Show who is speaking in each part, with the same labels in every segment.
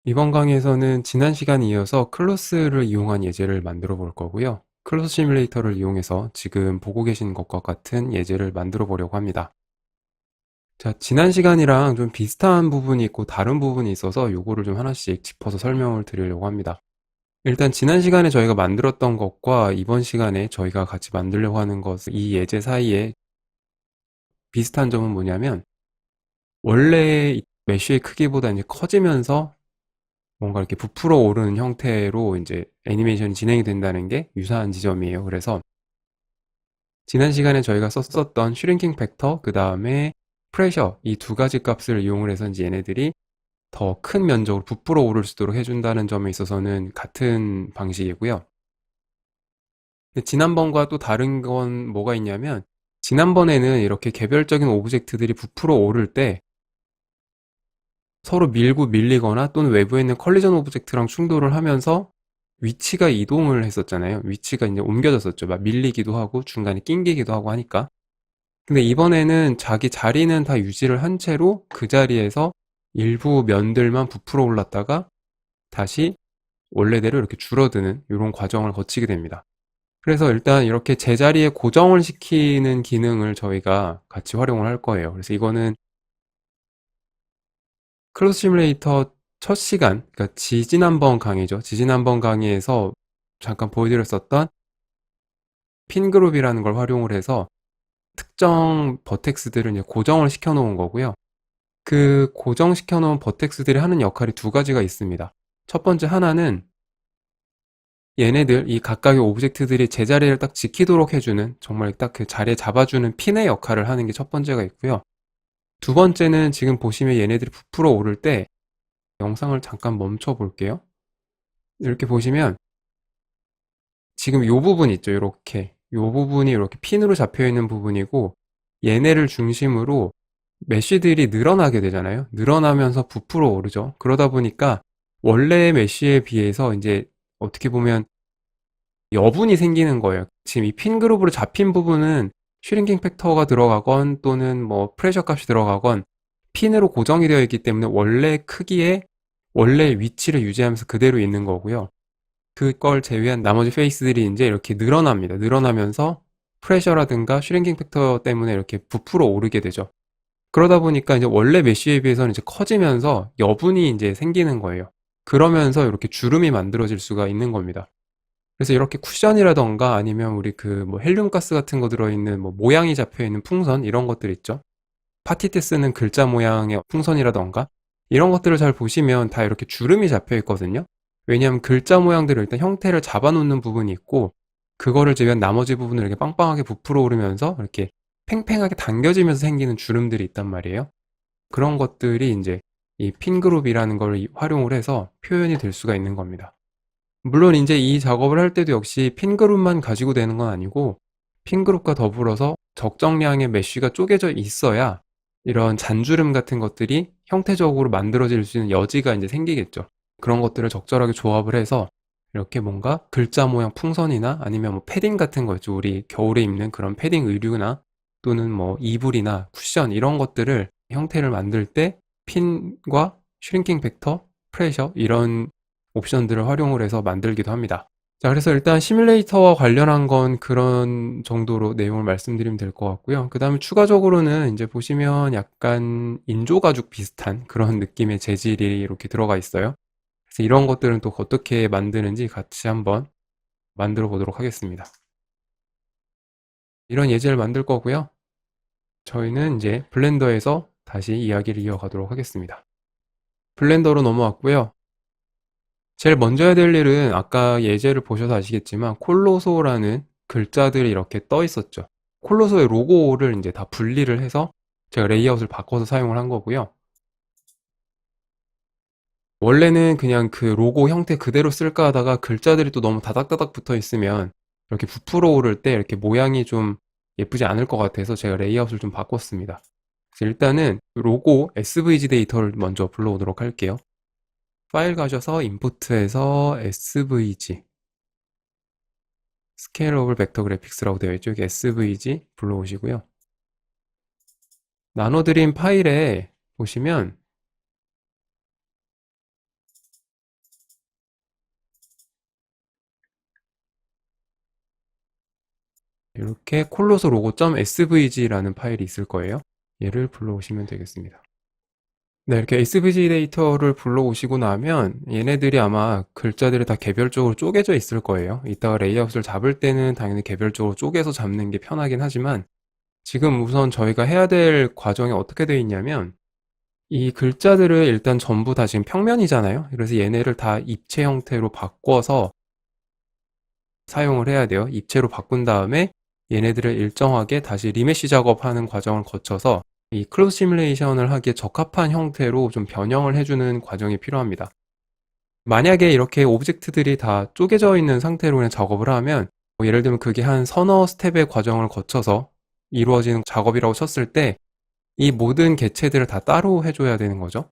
Speaker 1: 이번 강의에서는 지난 시간에 이어서 클로스를 이용한 예제를 만들어 볼 거고요. 클로스 시뮬레이터를 이용해서 지금 보고 계신 것과 같은 예제를 만들어 보려고 합니다. 자, 지난 시간이랑 좀 비슷한 부분이 있고 다른 부분이 있어서 요거를 좀 하나씩 짚어서 설명을 드리려고 합니다. 일단 지난 시간에 저희가 만들었던 것과 이번 시간에 저희가 같이 만들려고 하는 것, 이 예제 사이에 비슷한 점은 뭐냐면 원래 메쉬의 크기보다 이제 커지면서 뭔가 이렇게 부풀어 오르는 형태로 이제 애니메이션이 진행이 된다는 게 유사한 지점이에요. 그래서 지난 시간에 저희가 썼었던 슈링킹 팩터, 그 다음에 프레셔, 이 두 가지 값을 이용을 해서 이제 얘네들이 더 큰 면적으로 부풀어 오를 수 있도록 해준다는 점에 있어서는 같은 방식이고요. 근데 지난번과 또 다른 건 뭐가 있냐면, 지난번에는 이렇게 개별적인 오브젝트들이 부풀어 오를 때 서로 밀고 밀리거나 또는 외부에 있는 컬리전 오브젝트랑 충돌을 하면서 위치가 이동을 했었잖아요. 위치가 이제 옮겨졌었죠. 막 밀리기도 하고 중간에 낑기기도 하고 하니까. 근데 이번에는 자기 자리는 다 유지를 한 채로 그 자리에서 일부 면들만 부풀어 올랐다가 다시 원래대로 이렇게 줄어드는 이런 과정을 거치게 됩니다. 그래서 일단 이렇게 제자리에 고정을 시키는 기능을 저희가 같이 활용을 할 거예요. 그래서 이거는 클로스 시뮬레이터 첫 시간, 그러니까 지지난번 강의죠. 지지난번 강의에서 잠깐 보여드렸었던 핀그룹이라는 걸 활용을 해서 특정 버텍스들을 이제 고정을 시켜 놓은 거고요. 그 고정시켜 놓은 버텍스들이 하는 역할이 두 가지가 있습니다. 첫 번째 하나는 얘네들, 이 각각의 오브젝트들이 제자리를 딱 지키도록 해주는, 정말 딱 그 자리에 잡아주는 핀의 역할을 하는 게 첫 번째가 있고요. 두 번째는 지금 보시면 얘네들이 부풀어 오를 때 영상을 잠깐 멈춰 볼게요. 이렇게 보시면 지금 이 부분 있죠. 이렇게 이 부분이 이렇게 핀으로 잡혀 있는 부분이고 얘네를 중심으로 메쉬들이 늘어나게 되잖아요. 늘어나면서 부풀어 오르죠. 그러다 보니까 원래의 메쉬에 비해서 이제 어떻게 보면 여분이 생기는 거예요. 지금 이 핀 그룹으로 잡힌 부분은 슈링킹 팩터가 들어가건 또는 뭐 프레셔 값이 들어가건 핀으로 고정이 되어 있기 때문에 원래 크기에 원래 위치를 유지하면서 그대로 있는 거고요. 그걸 제외한 나머지 페이스들이 이제 이렇게 늘어납니다. 늘어나면서 프레셔라든가 슈링킹 팩터 때문에 이렇게 부풀어 오르게 되죠. 그러다 보니까 이제 원래 메쉬에 비해서는 이제 커지면서 여분이 이제 생기는 거예요. 그러면서 이렇게 주름이 만들어질 수가 있는 겁니다. 그래서 이렇게 쿠션이라던가 아니면 우리 그 뭐 헬륨 가스 같은 거 들어있는 뭐 모양이 잡혀 있는 풍선 이런 것들 있죠. 파티 때 쓰는 글자 모양의 풍선이라던가 이런 것들을 잘 보시면 다 이렇게 주름이 잡혀 있거든요. 왜냐하면 글자 모양들을 일단 형태를 잡아놓는 부분이 있고 그거를 제외한 나머지 부분을 이렇게 빵빵하게 부풀어 오르면서 이렇게 팽팽하게 당겨지면서 생기는 주름들이 있단 말이에요. 그런 것들이 이제 이 핀그룹이라는 걸 활용을 해서 표현이 될 수가 있는 겁니다. 물론 이제 이 작업을 할 때도 역시 핀그룹만 가지고 되는 건 아니고 핀그룹과 더불어서 적정량의 메쉬가 쪼개져 있어야 이런 잔주름 같은 것들이 형태적으로 만들어질 수 있는 여지가 이제 생기겠죠. 그런 것들을 적절하게 조합을 해서 이렇게 뭔가 글자 모양 풍선이나 아니면 뭐 패딩 같은 거 있죠. 우리 겨울에 입는 그런 패딩 의류나 또는 뭐 이불이나 쿠션 이런 것들을 형태를 만들 때 핀과 슈링킹 팩터, 프레셔 이런 옵션들을 활용을 해서 만들기도 합니다. 자, 그래서 일단 시뮬레이터와 관련한 건 그런 정도로 내용을 말씀드리면 될 것 같고요. 그 다음에 추가적으로는 이제 보시면 약간 인조가죽 비슷한 그런 느낌의 재질이 이렇게 들어가 있어요. 그래서 이런 것들은 또 어떻게 만드는지 같이 한번 만들어 보도록 하겠습니다. 이런 예제를 만들 거고요. 저희는 이제 블렌더에서 다시 이야기를 이어가도록 하겠습니다. 블렌더로 넘어왔고요. 제일 먼저 해야 될 일은 아까 예제를 보셔서 아시겠지만 콜로소라는 글자들이 이렇게 떠 있었죠. 콜로소의 로고를 이제 다 분리를 해서 제가 레이아웃을 바꿔서 사용을 한 거고요. 원래는 그냥 그 로고 형태 그대로 쓸까 하다가 글자들이 또 너무 다닥다닥 붙어 있으면 이렇게 부풀어 오를 때 이렇게 모양이 좀 예쁘지 않을 것 같아서 제가 레이아웃을 좀 바꿨습니다. 그래서 일단은 로고 SVG 데이터를 먼저 불러오도록 할게요. 파일 가셔서 인풋에서 SVG 스케일러블 벡터 그래픽스라고 되어 있죠. 여기 SVG 불러오시고요. 나눠드린 파일에 보시면 이렇게 콜로소 로고.svg라는 파일이 있을 거예요. 얘를 불러오시면 되겠습니다. 네, 이렇게 svg 데이터를 불러오시고 나면 얘네들이 아마 글자들이 다 개별적으로 쪼개져 있을 거예요. 이따가 레이아웃을 잡을 때는 당연히 개별적으로 쪼개서 잡는 게 편하긴 하지만 지금 우선 저희가 해야 될 과정이 어떻게 되어 있냐면 이 글자들을 일단 전부 다 지금 평면이잖아요. 그래서 얘네를 다 입체 형태로 바꿔서 사용을 해야 돼요. 입체로 바꾼 다음에 얘네들을 일정하게 다시 리메쉬 작업하는 과정을 거쳐서 이 클로즈 시뮬레이션을 하기에 적합한 형태로 좀 변형을 해주는 과정이 필요합니다. 만약에 이렇게 오브젝트들이 다 쪼개져 있는 상태로 그냥 작업을 하면 예를 들면 그게 한 서너 스텝의 과정을 거쳐서 이루어지는 작업이라고 쳤을 때 이 모든 개체들을 다 따로 해줘야 되는 거죠.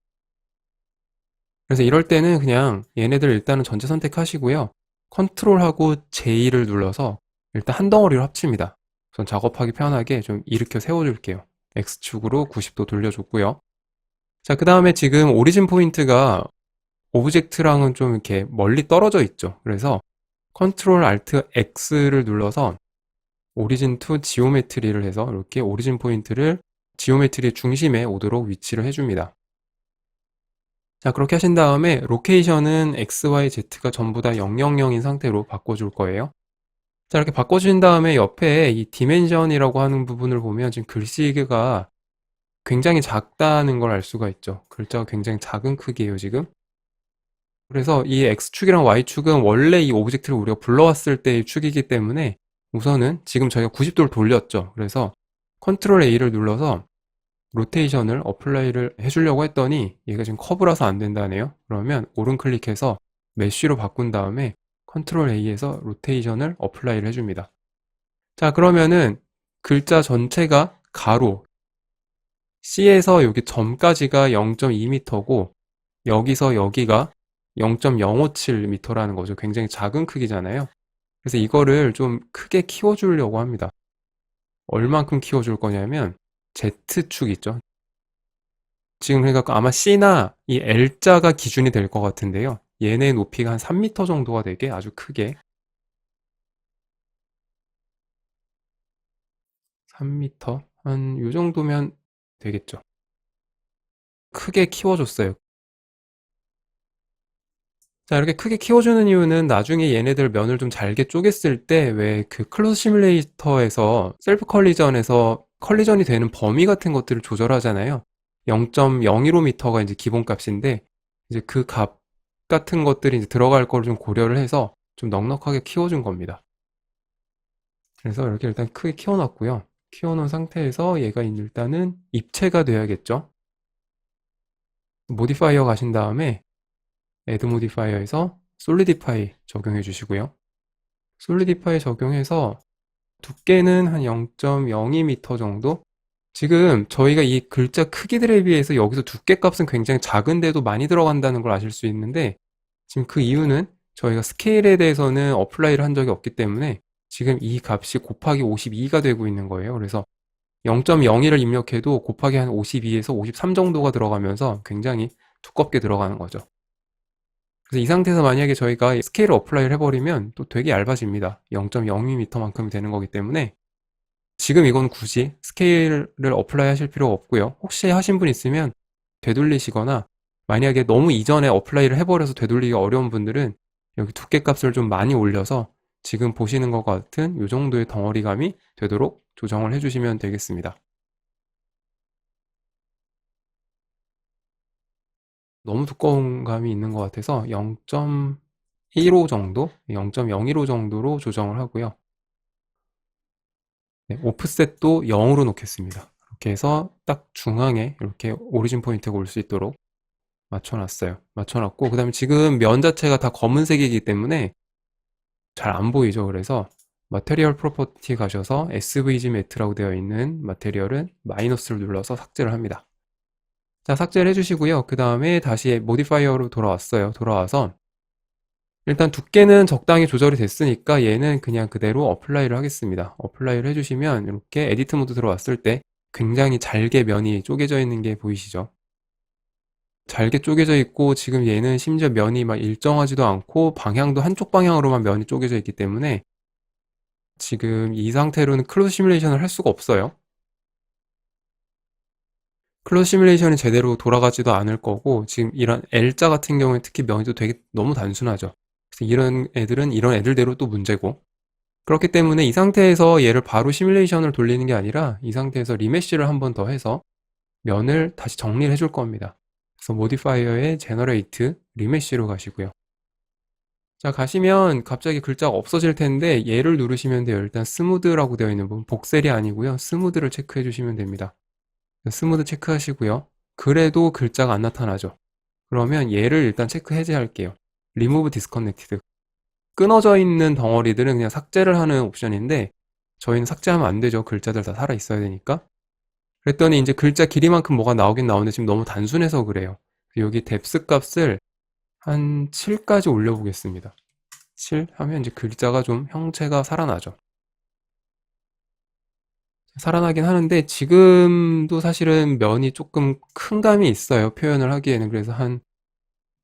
Speaker 1: 그래서 이럴 때는 그냥 얘네들 일단은 전체 선택하시고요. 컨트롤하고 J를 눌러서 일단 한 덩어리로 합칩니다. 우선 작업하기 편하게 좀 일으켜 세워줄게요. X축으로 90도 돌려줬고요. 자, 그 다음에 지금 오리진 포인트가 오브젝트랑은 좀 이렇게 멀리 떨어져 있죠. 그래서 컨트롤 알트 X를 눌러서 오리진 투 지오메트리를 해서 이렇게 오리진 포인트를 지오메트리 중심에 오도록 위치를 해줍니다. 자, 그렇게 하신 다음에 로케이션은 X, Y, Z가 전부 다 000인 상태로 바꿔줄 거예요. 자, 이렇게 바꿔주신 다음에 옆에 이 디멘션이라고 하는 부분을 보면 지금 글씨가 굉장히 작다는 걸 알 수가 있죠. 글자가 굉장히 작은 크기예요, 지금. 그래서 이 X축이랑 Y축은 원래 이 오브젝트를 우리가 불러왔을 때의 축이기 때문에 우선은 지금 저희가 90도를 돌렸죠. 그래서 컨트롤 A를 눌러서 로테이션을 어플라이를 해주려고 했더니 얘가 지금 커브라서 안 된다네요. 그러면 오른 클릭해서 메쉬로 바꾼 다음에 컨트롤 A에서 로테이션을 어플라이를 해줍니다. 자, 그러면은 글자 전체가 가로 C에서 여기 점까지가 0.2m고 여기서 여기가 0.057m라는 거죠. 굉장히 작은 크기잖아요. 그래서 이거를 좀 크게 키워주려고 합니다. 얼만큼 키워줄 거냐면 Z축 있죠. 지금 그러니까 아마 C나 이 L자가 기준이 될 것 같은데요. 얘네 높이가 한 3m 정도가 되게 아주 크게 3m 한 요 정도면 되겠죠. 크게 키워줬어요. 자, 이렇게 크게 키워주는 이유는 나중에 얘네들 면을 좀 잘게 쪼갰을 때 왜 그 클로즈 시뮬레이터에서 셀프 컬리전에서 컬리전이 되는 범위 같은 것들을 조절하잖아요. 0.015m가 이제 기본값인데 이제 그 값 같은 것들이 이제 들어갈 걸 좀 고려를 해서 좀 넉넉하게 키워준 겁니다. 그래서 이렇게 일단 크게 키워놨고요. 키워놓은 상태에서 얘가 일단은 입체가 돼야겠죠. 모디파이어 가신 다음에 Add 모디파이어에서 솔리디파이 적용해 주시고요. 솔리디파이 적용해서 두께는 한 0.02m 정도? 지금 저희가 이 글자 크기들에 비해서 여기서 두께 값은 굉장히 작은데도 많이 들어간다는 걸 아실 수 있는데 지금 그 이유는 저희가 스케일에 대해서는 어플라이를 한 적이 없기 때문에 지금 이 값이 곱하기 52가 되고 있는 거예요. 그래서 0.02를 입력해도 곱하기 한 52에서 53 정도가 들어가면서 굉장히 두껍게 들어가는 거죠. 그래서 이 상태에서 만약에 저희가 스케일을 어플라이를 해버리면 또 되게 얇아집니다. 0.02m만큼이 되는 거기 때문에 지금 이건 굳이 스케일을 어플라이 하실 필요가 없고요. 혹시 하신 분 있으면 되돌리시거나 만약에 너무 이전에 어플라이를 해버려서 되돌리기 어려운 분들은 여기 두께 값을 좀 많이 올려서 지금 보시는 것 같은 이 정도의 덩어리감이 되도록 조정을 해주시면 되겠습니다. 너무 두꺼운 감이 있는 것 같아서 0.15 정도, 0.015 정도로 조정을 하고요. 네, 오프셋도 0으로 놓겠습니다. 이렇게 해서 딱 중앙에 이렇게 오리진 포인트가 올 수 있도록 맞춰놨어요. 맞춰놨고 그 다음에 지금 면 자체가 다 검은색이기 때문에 잘 안 보이죠. 그래서 마테리얼 프로퍼티 가셔서 SVG 매트라고 되어 있는 마테리얼은 마이너스를 눌러서 삭제를 합니다. 자, 삭제를 해주시고요. 그 다음에 다시 모디파이어로 돌아왔어요. 돌아와서 일단 두께는 적당히 조절이 됐으니까 얘는 그냥 그대로 어플라이를 하겠습니다. 어플라이를 해주시면 이렇게 에디트 모드 들어왔을 때 굉장히 잘게 면이 쪼개져 있는 게 보이시죠? 잘게 쪼개져 있고 지금 얘는 심지어 면이 막 일정하지도 않고 방향도 한쪽 방향으로만 면이 쪼개져 있기 때문에 지금 이 상태로는 클로즈 시뮬레이션을 할 수가 없어요. 클로즈 시뮬레이션이 제대로 돌아가지도 않을 거고, 지금 이런 L자 같은 경우에 특히 면이도 되게 너무 단순하죠. 그래서 이런 애들은 이런 애들대로 또 문제고, 그렇기 때문에 이 상태에서 얘를 바로 시뮬레이션을 돌리는 게 아니라 이 상태에서 리메쉬를 한 번 더 해서 면을 다시 정리를 해줄 겁니다. 그래서 모디파이어의 제너레이트 리메쉬로 가시고요. 자, 가시면 갑자기 글자가 없어질 텐데 얘를 누르시면 돼요. 일단 스무드라고 되어 있는 부분, 복셀이 아니고요. 스무드를 체크해 주시면 됩니다. 스무드 체크하시고요. 그래도 글자가 안 나타나죠. 그러면 얘를 일단 체크 해제할게요. Remove Disconnected. 끊어져 있는 덩어리들은 그냥 삭제를 하는 옵션인데 저희는 삭제하면 안 되죠. 글자들 다 살아 있어야 되니까. 그랬더니 이제 글자 길이만큼 뭐가 나오긴 나오는데 지금 너무 단순해서 그래요. 여기 뎁스 값을 한 7까지 올려보겠습니다. 7 하면 이제 글자가 좀 형체가 살아나죠. 살아나긴 하는데 지금도 사실은 면이 조금 큰 감이 있어요. 표현을 하기에는. 그래서 한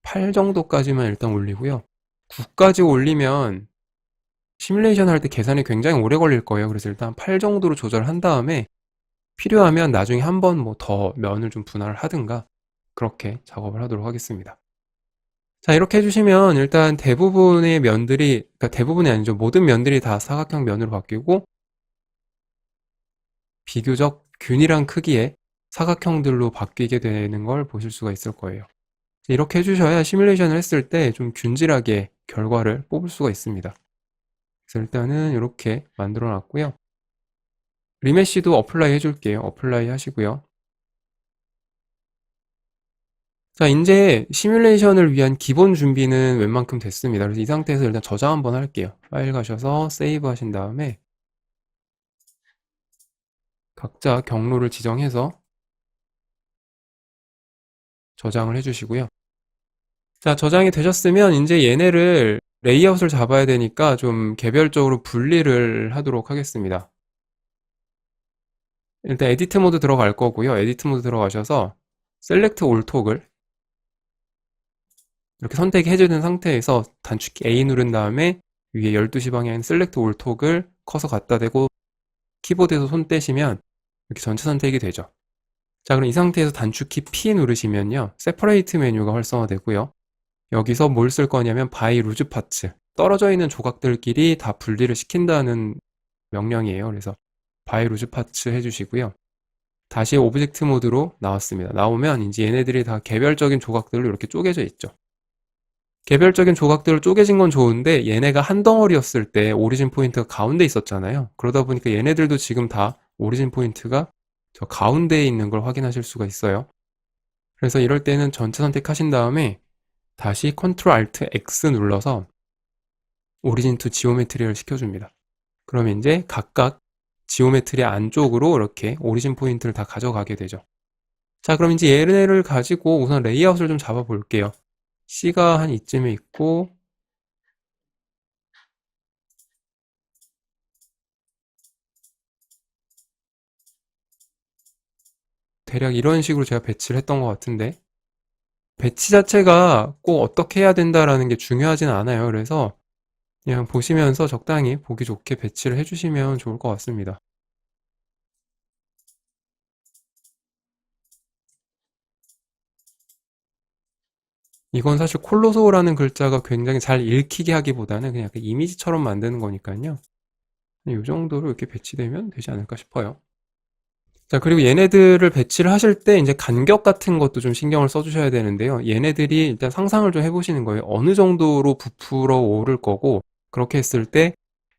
Speaker 1: 8 정도까지만 일단 올리고요. 9까지 올리면 시뮬레이션 할 때 계산이 굉장히 오래 걸릴 거예요. 그래서 일단 8 정도로 조절한 다음에 필요하면 나중에 한번 뭐 더 면을 좀 분할을 하든가 그렇게 작업을 하도록 하겠습니다. 자, 이렇게 해주시면 일단 대부분의 면들이, 그러니까 대부분이 아니죠. 모든 면들이 다 사각형 면으로 바뀌고 비교적 균일한 크기의 사각형들로 바뀌게 되는 걸 보실 수가 있을 거예요. 이렇게 해주셔야 시뮬레이션을 했을 때 좀 균질하게 결과를 뽑을 수가 있습니다. 그래서 일단은 이렇게 만들어 놨고요. 리메쉬도 어플라이 해줄게요. 어플라이 하시고요. 자, 이제 시뮬레이션을 위한 기본 준비는 웬만큼 됐습니다. 그래서 이 상태에서 일단 저장 한번 할게요. 파일 가셔서 세이브 하신 다음에 각자 경로를 지정해서 저장을 해주시고요. 자, 저장이 되셨으면 이제 얘네를 레이아웃을 잡아야 되니까 좀 개별적으로 분리를 하도록 하겠습니다. 일단 에디트 모드 들어갈 거고요. 에디트 모드 들어가셔서 셀렉트 올 톡을 이렇게 선택해주는 상태에서 단축키 A 누른 다음에 위에 12시 방향에 셀렉트 올 톡을 커서 갖다 대고 키보드에서 손 떼시면 이렇게 전체 선택이 되죠. 자, 그럼 이 상태에서 단축키 P 누르시면요. 세퍼레이트 메뉴가 활성화되고요. 여기서 뭘 쓸 거냐면 by 루즈 파츠, 떨어져 있는 조각들끼리 다 분리를 시킨다는 명령이에요. 그래서 by 루즈 파츠 해주시고요. 다시 오브젝트 모드로 나왔습니다. 나오면 이제 얘네들이 다 개별적인 조각들로 이렇게 쪼개져 있죠. 개별적인 조각들로 쪼개진 건 좋은데 얘네가 한 덩어리였을 때 오리진 포인트가 가운데 있었잖아요. 그러다 보니까 얘네들도 지금 다 오리진 포인트가 저 가운데에 있는 걸 확인하실 수가 있어요. 그래서 이럴 때는 전체 선택하신 다음에 다시 Ctrl Alt X 눌러서 오리진 투 지오메트리를 시켜줍니다. 그러면 이제 각각 지오메트리 안쪽으로 이렇게 오리진 포인트를 다 가져가게 되죠. 자, 그럼 이제 얘네를 가지고 우선 레이아웃을 좀 잡아 볼게요. C가 한 이쯤에 있고 대략 이런 식으로 제가 배치를 했던 것 같은데 배치 자체가 꼭 어떻게 해야 된다라는 게 중요하진 않아요. 그래서 그냥 보시면서 적당히 보기 좋게 배치를 해주시면 좋을 것 같습니다. 이건 사실 콜로소라는 글자가 굉장히 잘 읽히게 하기보다는 그냥 약간 이미지처럼 만드는 거니까요. 이 정도로 이렇게 배치되면 되지 않을까 싶어요. 자, 그리고 얘네들을 배치를 하실 때 이제 간격 같은 것도 좀 신경을 써주셔야 되는데요. 얘네들이 일단 상상을 좀 해보시는 거예요. 어느 정도로 부풀어 오를 거고, 그렇게 했을 때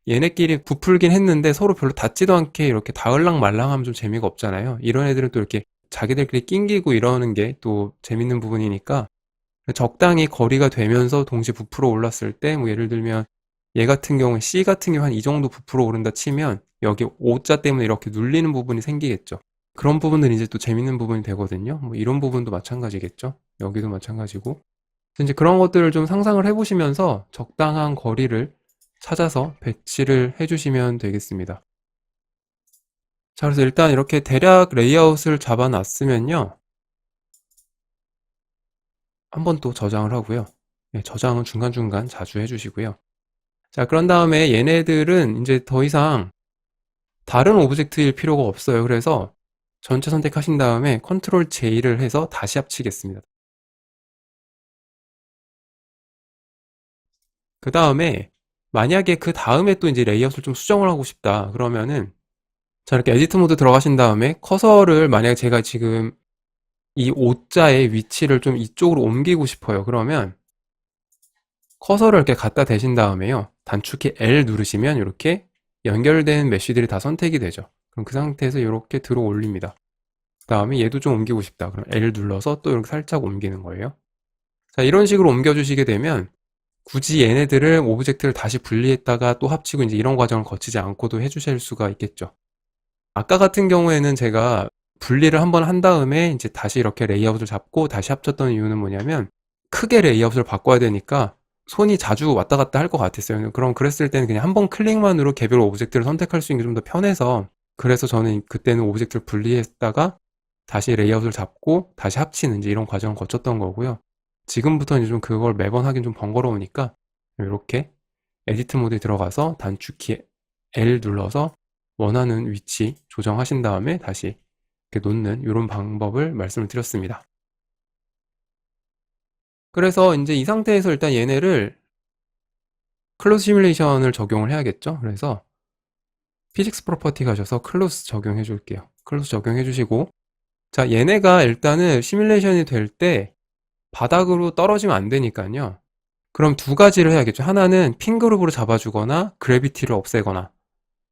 Speaker 1: 얘네끼리 부풀긴 했는데 서로 별로 닿지도 않게 이렇게 닿을랑 말랑하면 좀 재미가 없잖아요. 이런 애들은 또 이렇게 자기들끼리 낑기고 이러는 게 또 재밌는 부분이니까 적당히 거리가 되면서 동시에 부풀어 올랐을 때, 뭐 예를 들면 얘 같은 경우에 C 같은 경우 한 이 정도 부풀어 오른다 치면 여기 O자 때문에 이렇게 눌리는 부분이 생기겠죠. 그런 부분들이 이제 또 재밌는 부분이 되거든요. 뭐 이런 부분도 마찬가지겠죠. 여기도 마찬가지고. 그래서 이제 그런 것들을 좀 상상을 해보시면서 적당한 거리를 찾아서 배치를 해주시면 되겠습니다. 자, 그래서 일단 이렇게 대략 레이아웃을 잡아놨으면요. 한번 또 저장을 하고요. 네, 저장은 중간중간 자주 해주시고요. 자, 그런 다음에 얘네들은 이제 더 이상 다른 오브젝트일 필요가 없어요. 그래서 전체 선택하신 다음에 컨트롤 J를 해서 다시 합치겠습니다. 그 다음에 만약에 그 다음에 또 이제 레이아웃을 좀 수정을 하고 싶다 그러면은, 자, 이렇게 에디트 모드 들어가신 다음에 커서를, 만약에 제가 지금 이 O자의 위치를 좀 이쪽으로 옮기고 싶어요. 그러면 커서를 이렇게 갖다 대신 다음에요, 단축키 L 누르시면 이렇게 연결된 메쉬들이 다 선택이 되죠. 그럼 그 상태에서 이렇게 들어 올립니다. 그 다음에 얘도 좀 옮기고 싶다. 그럼 L 눌러서 또 이렇게 살짝 옮기는 거예요. 자, 이런 식으로 옮겨주시게 되면 굳이 얘네들을, 오브젝트를 다시 분리했다가 또 합치고 이제 이런 과정을 거치지 않고도 해주실 수가 있겠죠. 아까 같은 경우에는 제가 분리를 한번 한 다음에 이제 다시 이렇게 레이아웃을 잡고 다시 합쳤던 이유는 뭐냐면, 크게 레이아웃을 바꿔야 되니까 손이 자주 왔다 갔다 할 것 같았어요. 그럼 그랬을 때는 그냥 한 번 클릭만으로 개별 오브젝트를 선택할 수 있는 게 좀 더 편해서, 그래서 저는 그때는 오브젝트를 분리했다가 다시 레이아웃을 잡고 다시 합치는 이제 이런 과정을 거쳤던 거고요. 지금부터는 좀 그걸 매번 하긴 좀 번거로우니까 이렇게 에디트 모드에 들어가서 단축키 L 눌러서 원하는 위치 조정하신 다음에 다시 이렇게 놓는 이런 방법을 말씀을 드렸습니다. 그래서 이제 이 상태에서 일단 얘네를 클로즈 시뮬레이션을 적용을 해야겠죠. 그래서 피직스 프로퍼티 가셔서 클로즈 적용해 줄게요. 클로즈 적용해 주시고, 자, 얘네가 일단은 시뮬레이션이 될 때 바닥으로 떨어지면 안 되니까요. 그럼 두 가지를 해야겠죠. 하나는 핀 그룹으로 잡아주거나 그래비티를 없애거나.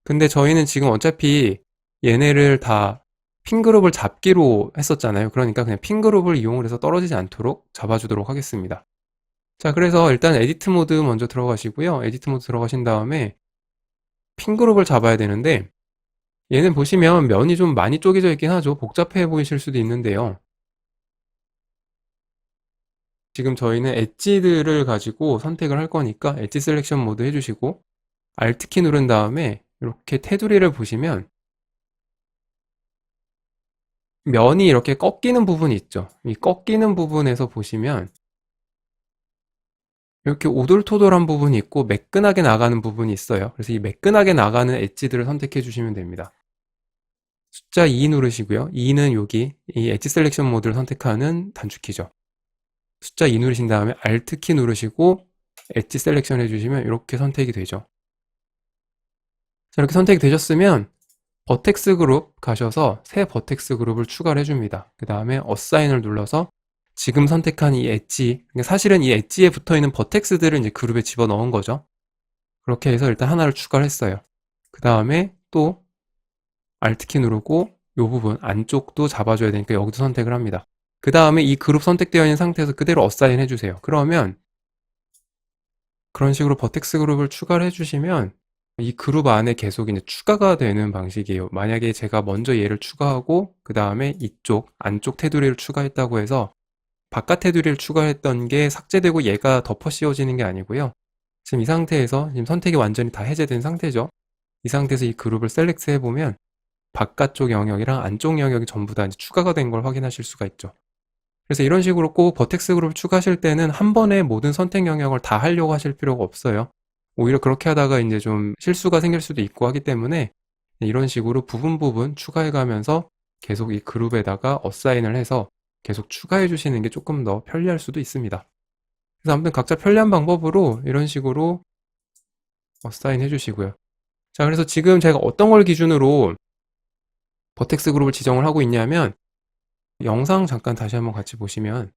Speaker 1: 근데 저희는 지금 어차피 얘네를 다 핀 그룹을 잡기로 했었잖아요. 그러니까 그냥 핀 그룹을 이용을 해서 떨어지지 않도록 잡아주도록 하겠습니다. 자, 그래서 일단 에디트 모드 먼저 들어가시고요. 에디트 모드 들어가신 다음에 핀 그룹을 잡아야 되는데, 얘는 보시면 면이 좀 많이 쪼개져 있긴 하죠. 복잡해 보이실 수도 있는데요. 지금 저희는 엣지들을 가지고 선택을 할 거니까 엣지 셀렉션 모드 해주시고, Alt키 누른 다음에 이렇게 테두리를 보시면 면이 이렇게 꺾이는 부분이 있죠. 이 꺾이는 부분에서 보시면 이렇게 오돌토돌한 부분이 있고 매끈하게 나가는 부분이 있어요. 그래서 이 매끈하게 나가는 엣지들을 선택해 주시면 됩니다. 숫자 2 누르시고요. 2는 여기 이 엣지 셀렉션 모드를 선택하는 단축키죠. 숫자 2 누르신 다음에 Alt키 누르시고 엣지 셀렉션 해주시면 이렇게 선택이 되죠. 자, 이렇게 선택이 되셨으면 버텍스 그룹 가셔서 새 버텍스 그룹을 추가를 해줍니다. 그 다음에 어사인을 눌러서 지금 선택한 이 엣지, 사실은 이 엣지에 붙어있는 버텍스들을 이제 그룹에 집어넣은 거죠. 그렇게 해서 일단 하나를 추가를 했어요. 그 다음에 또 Alt키 누르고 이 부분 안쪽도 잡아줘야 되니까 여기도 선택을 합니다. 그 다음에 이 그룹 선택되어 있는 상태에서 그대로 어사인 해주세요. 그러면 그런 식으로 버텍스 그룹을 추가를 해주시면 이 그룹 안에 계속 이제 추가가 되는 방식이에요. 만약에 제가 먼저 얘를 추가하고 그 다음에 이쪽 안쪽 테두리를 추가했다고 해서 바깥 테두리를 추가했던 게 삭제되고 얘가 덮어 씌워지는 게 아니고요. 지금 이 상태에서 지금 선택이 완전히 다 해제된 상태죠. 이 상태에서 이 그룹을 셀렉트 해보면 바깥쪽 영역이랑 안쪽 영역이 전부 다 이제 추가가 된 걸 확인하실 수가 있죠. 그래서 이런 식으로 꼭 버텍스 그룹을 추가하실 때는 한 번에 모든 선택 영역을 다 하려고 하실 필요가 없어요. 오히려 그렇게 하다가 이제 좀 실수가 생길 수도 있고 하기 때문에 이런 식으로 부분 추가해 가면서 계속 이 그룹에다가 어사인을 해서 계속 추가해 주시는 게 조금 더 편리할 수도 있습니다. 그래서 아무튼 각자 편리한 방법으로 이런 식으로 어사인 해주시고요. 자, 그래서 지금 제가 어떤 걸 기준으로 버텍스 그룹을 지정을 하고 있냐면, 영상 잠깐 다시 한번 같이 보시면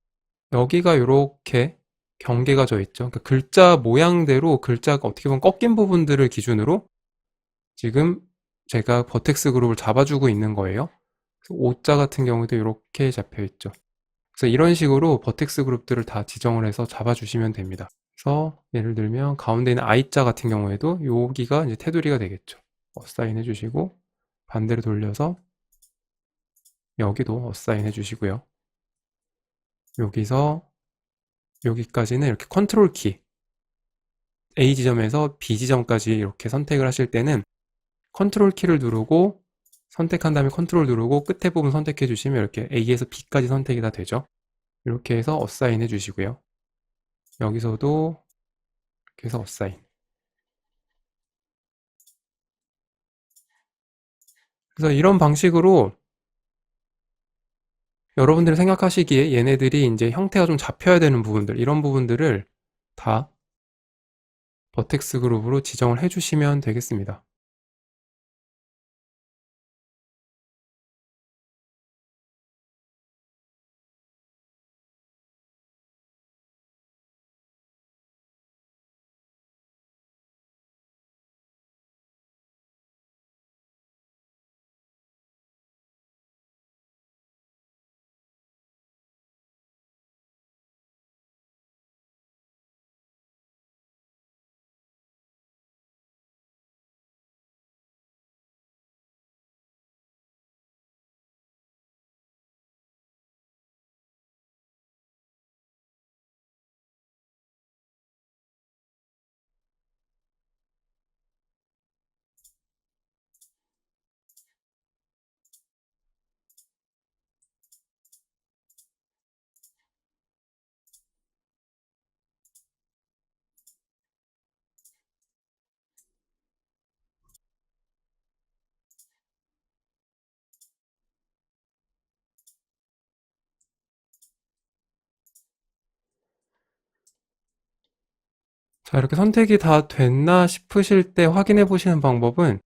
Speaker 1: 여기가 이렇게 경계가 져 있죠. 그러니까 글자 모양대로 글자가 어떻게 보면 꺾인 부분들을 기준으로 지금 제가 버텍스 그룹을 잡아주고 있는 거예요. O자 같은 경우도 이렇게 잡혀 있죠. 그래서 이런 식으로 버텍스 그룹들을 다 지정을 해서 잡아주시면 됩니다. 그래서 예를 들면 가운데 있는 I자 같은 경우에도 여기가 이제 테두리가 되겠죠. 어사인 해주시고, 반대로 돌려서 여기도 어사인 해주시고요. 여기서 여기까지는 이렇게 컨트롤 키 A 지점에서 B 지점까지 이렇게 선택을 하실 때는 컨트롤 키를 누르고 선택한 다음에 컨트롤 누르고 끝에 부분 선택해 주시면 이렇게 A에서 B까지 선택이 다 되죠. 이렇게 해서 어사인 해주시고요. 여기서도 이렇게 해서 어사인. 그래서 이런 방식으로 여러분들이 생각하시기에 얘네들이 이제 형태가 좀 잡혀야 되는 부분들, 이런 부분들을 다 버텍스 그룹으로 지정을 해주시면 되겠습니다. 자, 이렇게 선택이 다 됐나 싶으실 때 확인해 보시는 방법은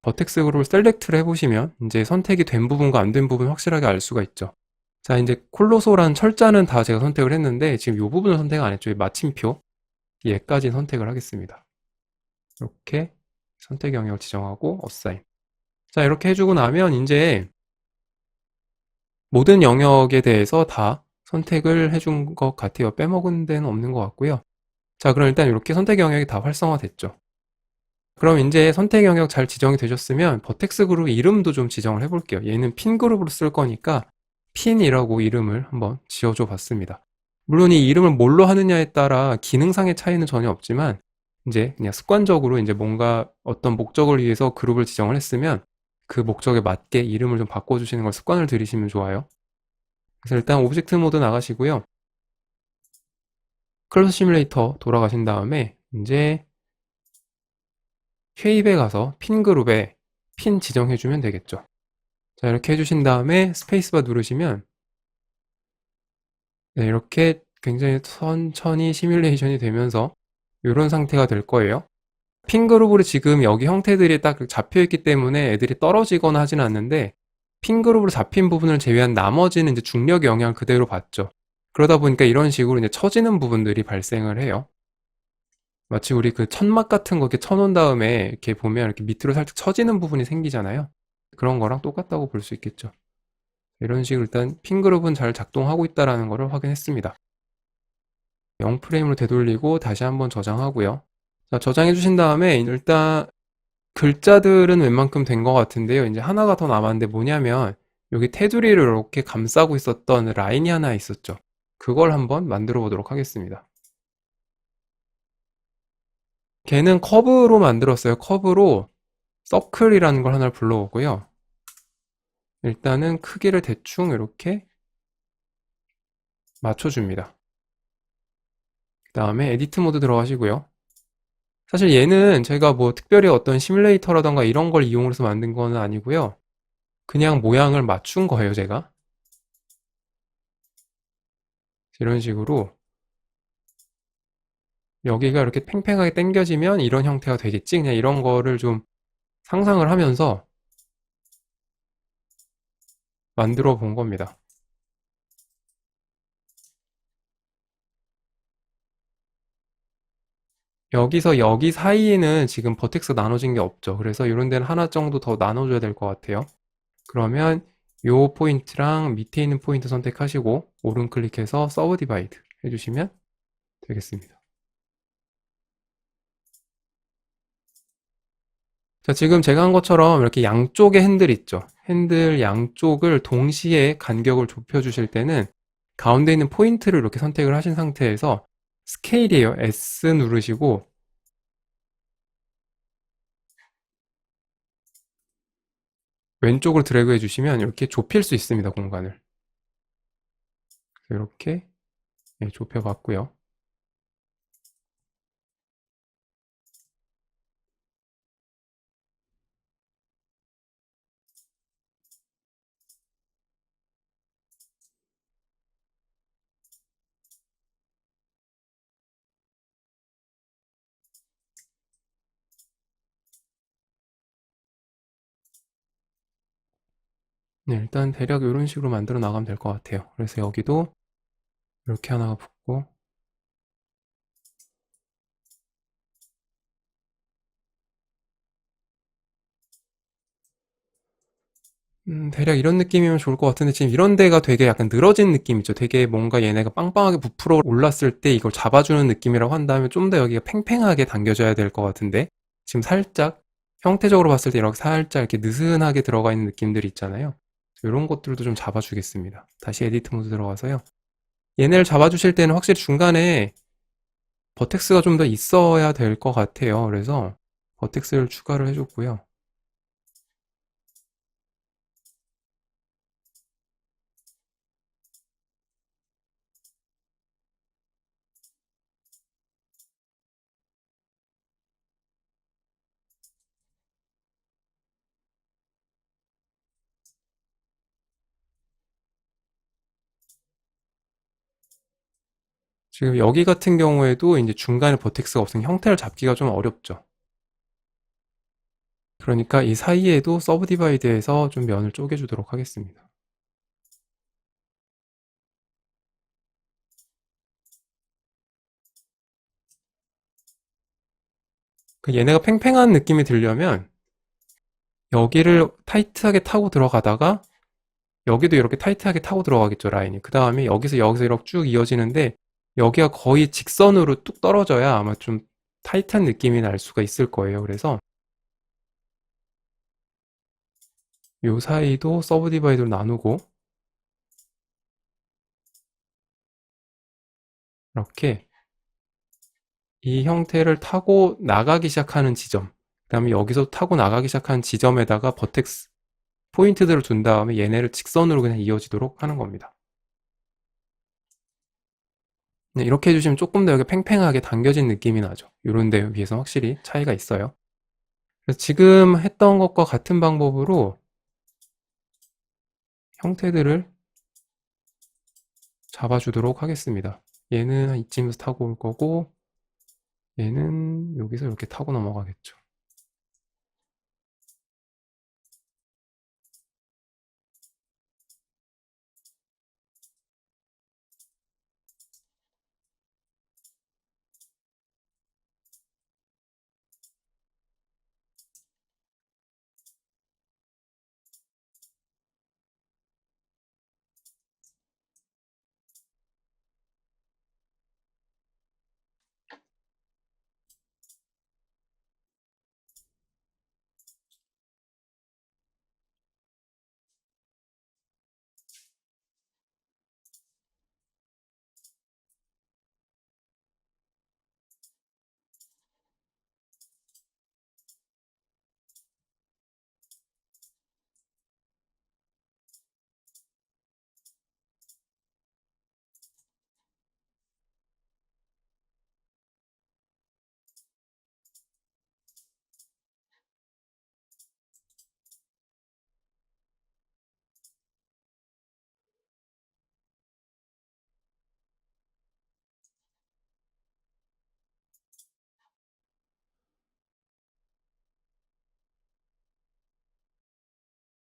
Speaker 1: 버텍스 그룹을 셀렉트를 해보시면 이제 선택이 된 부분과 안 된 부분 확실하게 알 수가 있죠. 자, 이제 콜로소란 철자는 다 제가 선택을 했는데 지금 이 부분을 선택 안 했죠. 이 마침표, 얘까지 선택을 하겠습니다. 이렇게 선택 영역을 지정하고 어사인. 자, 이렇게 해주고 나면 이제 모든 영역에 대해서 다 선택을 해준 것 같아요. 빼먹은 데는 없는 것 같고요. 자, 그럼 일단 이렇게 선택 영역이 다 활성화됐죠. 그럼 이제 선택 영역 잘 지정이 되셨으면 버텍스 그룹 이름도 좀 지정을 해볼게요. 얘는 핀 그룹으로 쓸 거니까 핀이라고 이름을 한번 지어줘 봤습니다. 물론 이 이름을 뭘로 하느냐에 따라 기능상의 차이는 전혀 없지만 이제 그냥 습관적으로 이제 뭔가 어떤 목적을 위해서 그룹을 지정을 했으면 그 목적에 맞게 이름을 좀 바꿔주시는 걸 습관을 들이시면 좋아요. 그래서 일단 오브젝트 모드 나가시고요. 클로즈 시뮬레이터 돌아가신 다음에 이제 쉐입에 가서 핀 그룹에 핀 지정해주면 되겠죠. 자, 이렇게 해주신 다음에 스페이스바 누르시면 네, 이렇게 굉장히 천천히 시뮬레이션이 되면서 이런 상태가 될 거예요. 핀 그룹으로 지금 여기 형태들이 딱 잡혀있기 때문에 애들이 떨어지거나 하지는 않는데 핀 그룹으로 잡힌 부분을 제외한 나머지는 이제 중력의 영향을 그대로 받죠. 그러다 보니까 이런 식으로 이제 처지는 부분들이 발생을 해요. 마치 우리 그 천막 같은 거 이렇게 쳐놓은 다음에 이렇게 보면 이렇게 밑으로 살짝 처지는 부분이 생기잖아요. 그런 거랑 똑같다고 볼 수 있겠죠. 이런 식으로 일단 핀 그룹은 잘 작동하고 있다는 것을 확인했습니다. 0프레임으로 되돌리고 다시 한번 저장하고요. 자, 저장해 주신 다음에 일단 글자들은 웬만큼 된 것 같은데요. 이제 하나가 더 남았는데 뭐냐면 여기 테두리를 이렇게 감싸고 있었던 라인이 하나 있었죠. 그걸 한번 만들어 보도록 하겠습니다. 걔는 커브로 만들었어요. 커브로 서클이라는 걸 하나 불러오고요. 일단은 크기를 대충 이렇게 맞춰줍니다. 그 다음에 에디트 모드 들어가시고요. 사실 얘는 제가 뭐 특별히 어떤 시뮬레이터라던가 이런 걸 이용해서 만든 거는 아니고요. 그냥 모양을 맞춘 거예요, 제가. 이런 식으로 여기가 이렇게 팽팽하게 당겨지면 이런 형태가 되겠지? 그냥 이런 거를 좀 상상을 하면서 만들어 본 겁니다. 여기서 여기 사이에는 지금 버텍스 나눠진 게 없죠. 그래서 이런 데는 하나 정도 더 나눠줘야 될 것 같아요. 그러면 요 포인트랑 밑에 있는 포인트 선택하시고 오른 클릭해서 서브 디바이드 해주시면 되겠습니다. 자, 지금 제가 한 것처럼 이렇게 양쪽에 핸들 있죠. 핸들 양쪽을 동시에 간격을 좁혀 주실 때는 가운데 있는 포인트를 이렇게 선택을 하신 상태에서 스케일이에요. S 누르시고 왼쪽으로 드래그 해주시면 이렇게 좁힐 수 있습니다. 공간을. 이렇게 좁혀봤고요. 네, 일단 대략 이런 식으로 만들어 나가면 될 것 같아요. 그래서 여기도 이렇게 하나가 붙고, 대략 이런 느낌이면 좋을 것 같은데 지금 이런 데가 되게 약간 늘어진 느낌이죠. 되게 뭔가 얘네가 빵빵하게 부풀어 올랐을 때 이걸 잡아주는 느낌이라고 한다면 좀 더 여기가 팽팽하게 당겨져야 될 것 같은데 지금 살짝 형태적으로 봤을 때 이렇게 살짝 이렇게 느슨하게 들어가 있는 느낌들이 있잖아요. 이런 것들도 좀 잡아주겠습니다. 다시 에디트 모드 들어가서요. 얘네를 잡아주실 때는 확실히 중간에 버텍스가 좀 더 있어야 될 것 같아요. 그래서 버텍스를 추가를 해줬고요. 지금 여기 같은 경우에도 이제 중간에 버텍스가 없으면 형태를 잡기가 좀 어렵죠. 그러니까 이 사이에도 서브 디바이드에서 좀 면을 쪼개주도록 하겠습니다. 얘네가 팽팽한 느낌이 들려면 여기를 타이트하게 타고 들어가다가 여기도 이렇게 타이트하게 타고 들어가겠죠, 라인이. 그 다음에 여기서 이렇게 쭉 이어지는데 여기가 거의 직선으로 뚝 떨어져야 아마 좀 타이트한 느낌이 날 수가 있을 거예요. 그래서 요 사이도 서브 디바이드로 나누고 이렇게 이 형태를 타고 나가기 시작하는 지점, 그 다음에 여기서 타고 나가기 시작하는 지점에다가 버텍스 포인트들을 둔 다음에 얘네를 직선으로 그냥 이어지도록 하는 겁니다. 네, 이렇게 해주시면 조금 더 여기 팽팽하게 당겨진 느낌이 나죠. 이런 데에 비해서 확실히 차이가 있어요. 그래서 지금 했던 것과 같은 방법으로 형태들을 잡아주도록 하겠습니다. 얘는 한 이쯤에서 타고 올 거고 얘는 여기서 이렇게 타고 넘어가겠죠.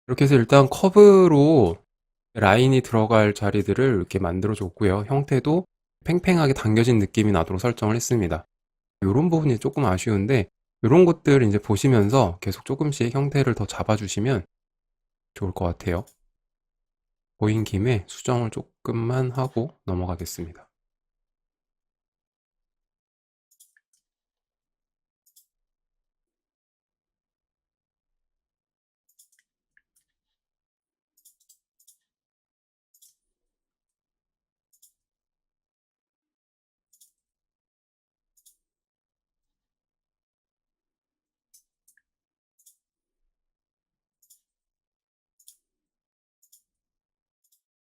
Speaker 1: 이렇게 해서 일단 커브로 라인이 들어갈 자리들을 이렇게 만들어 줬고요. 형태도 팽팽하게 당겨진 느낌이 나도록 설정을 했습니다. 이런 부분이 조금 아쉬운데 이런 것들 이제 보시면서 계속 조금씩 형태를 더 잡아주시면 좋을 것 같아요. 보인 김에 수정을 조금만 하고 넘어가겠습니다.